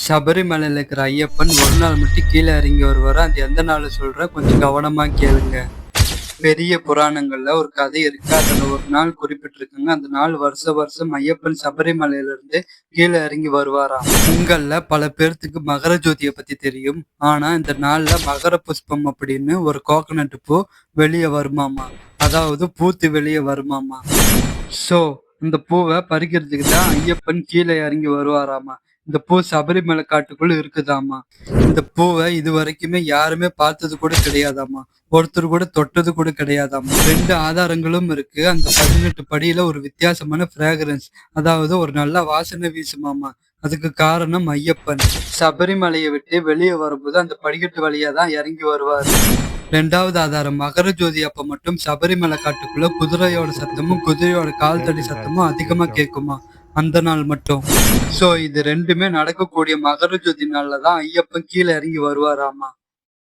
சபரிமலையில இருக்கிற ஐயப்பன் ஒரு நாள் மட்டும் கீழே இறங்கி வருவாரு. அது எந்த நாள் சொல்றேன், கொஞ்சம் கவனமா கேளுங்க. பெரிய புராணங்கள்ல ஒரு கதை இருக்கு. அதுல ஒரு நாள் குறிப்பிட்டிருக்குங்க. அந்த நாள் வருஷ வருஷம் ஐயப்பன் சபரிமலையில இருந்து கீழே இறங்கி வருவாராம். உங்கள்ல பல பேர்த்துக்கு மகர ஜோதியை பத்தி தெரியும். ஆனா இந்த நாள்ல மகர புஷ்பம் அப்படின்னு ஒரு கோகனட் பூ வெளியே வருமாமா. அதாவது பூத்து வெளியே வருமாமா. சோ இந்த பூவை பறிக்கிறதுக்கு தான் ஐயப்பன் கீழே இறங்கி வருவாராமா. இந்த பூ சபரிமலை காட்டுக்குள்ள இருக்குதாமா. இந்த பூவை இது வரைக்குமே யாருமே பார்த்தது கூட கிடையாதாமா. ஒருத்தர் கூட தொட்டது கூட கிடையாதாமா. 2 ஆதாரங்களும் இருக்கு. அந்த 18 படியில ஒரு வித்தியாசமான ஃப்ராக்ரன்ஸ், அதாவது ஒரு நல்ல வாசனை வீசுமாமா. அதுக்கு காரணம் ஐயப்பன் சபரிமலையை விட்டு வெளியே வரும்போது அந்த படிக்கட்டு வழியா தான் இறங்கி வருவாரு. 2வது ஆதாரம், மகர ஜோதி அப்ப மட்டும் சபரிமலை காட்டுக்குள்ள குதிரையோட சத்தமும் குதிரையோட கால் தடி சத்தமும் அதிகமா கேட்குமா. அந்த நாள் மட்டும். சோ இது 2மே நடக்கக்கூடிய மகர ஜோதி நாள்ல தான் ஐயப்பன் கீழே இறங்கி வருவாராமா.